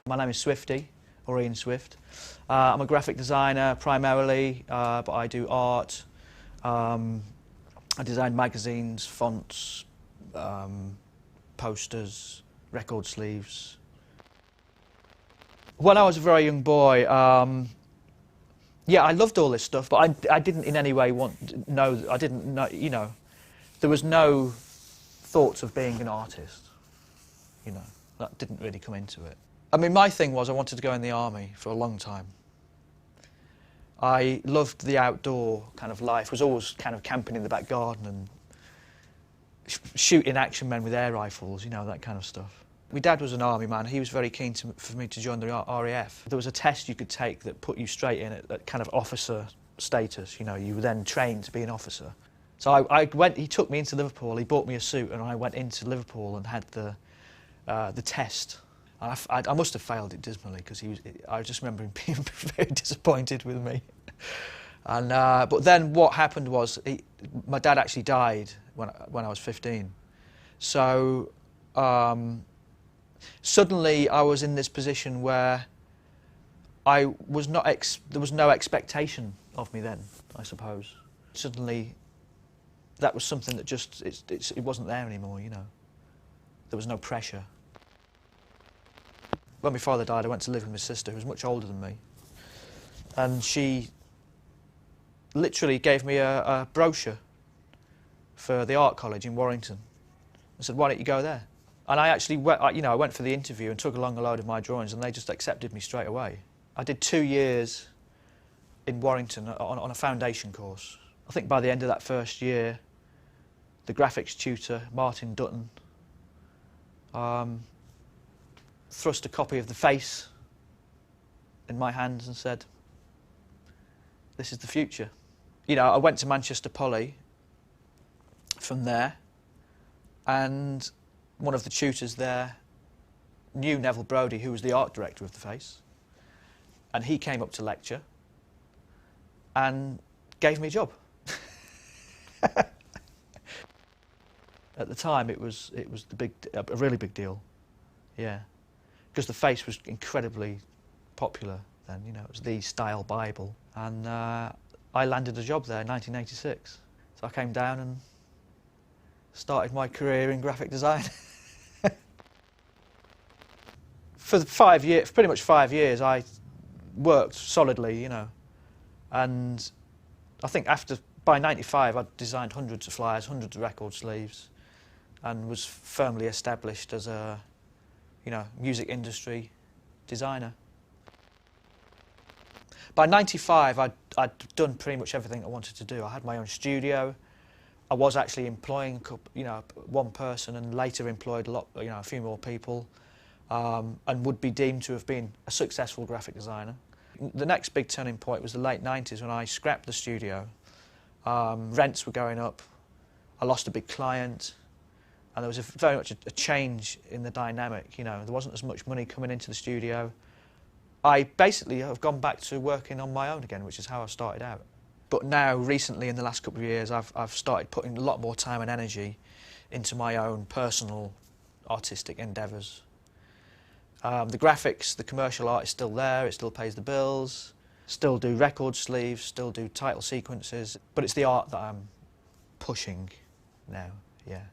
My name is Swifty, or Ian Swift. I'm a graphic designer primarily, but I do art. I design magazines, fonts, posters, record sleeves. When I was a very young boy, yeah, I loved all this stuff, but I didn't in any way I didn't know, you know, there was no thoughts of being an artist, you know, that didn't really come into it. I mean, my thing was I wanted to go in the army for a long time. I loved the outdoor kind of life, was always kind of camping in the back garden and shooting action men with air rifles, you know, that kind of stuff. My dad was an army man. He was very keen for me to join the RAF. There was a test you could take that put you straight in at kind of officer status, you know, you were then trained to be an officer. So he took me into Liverpool, he bought me a suit and I went into Liverpool and had the test. I must have failed it dismally because I just remember him being very disappointed with me. And but then what happened was my dad actually died when I was 15. So suddenly I was in this position where there was no expectation of me then, I suppose. Suddenly that was something that just it wasn't there anymore, you know. There was no pressure. When my father died, I went to live with my sister, who was much older than me. And she literally gave me a brochure for the art college in Warrington. I said, why don't you go there? And I actually went, I went for the interview and took along a load of my drawings and they just accepted me straight away. I did 2 years in Warrington on a foundation course. I think by the end of that first year, the graphics tutor, Martin Dutton, thrust a copy of The Face in my hands and said, this is the future. You know, I went to Manchester Poly from there, and one of the tutors there knew Neville Brodie, who was the art director of The Face, and he came up to lecture and gave me a job. At the time, it was a really big deal, yeah, because The Face was incredibly popular then. You know, it was the style Bible, and I landed a job there in 1986. So I came down and started my career in graphic design. For pretty much 5 years, I worked solidly, you know, and I think by '95, I'd designed hundreds of flyers, hundreds of record sleeves, and was firmly established as a, you know, music industry designer. By ~95, I'd done pretty much everything I wanted to do. I had my own studio. I was actually employing, you know, one person, and later employed a few more people, and would be deemed to have been a successful graphic designer. The next big turning point was the late '90s when I scrapped the studio. Rents were going up. I lost a big client, and there was very much a change in the dynamic. You know, there wasn't as much money coming into the studio. I basically have gone back to working on my own again, which is how I started out. But now, recently, in the last couple of years, I've started putting a lot more time and energy into my own personal artistic endeavours. The graphics, the commercial art is still there, it still pays the bills, still do record sleeves, still do title sequences, but it's the art that I'm pushing now, yeah.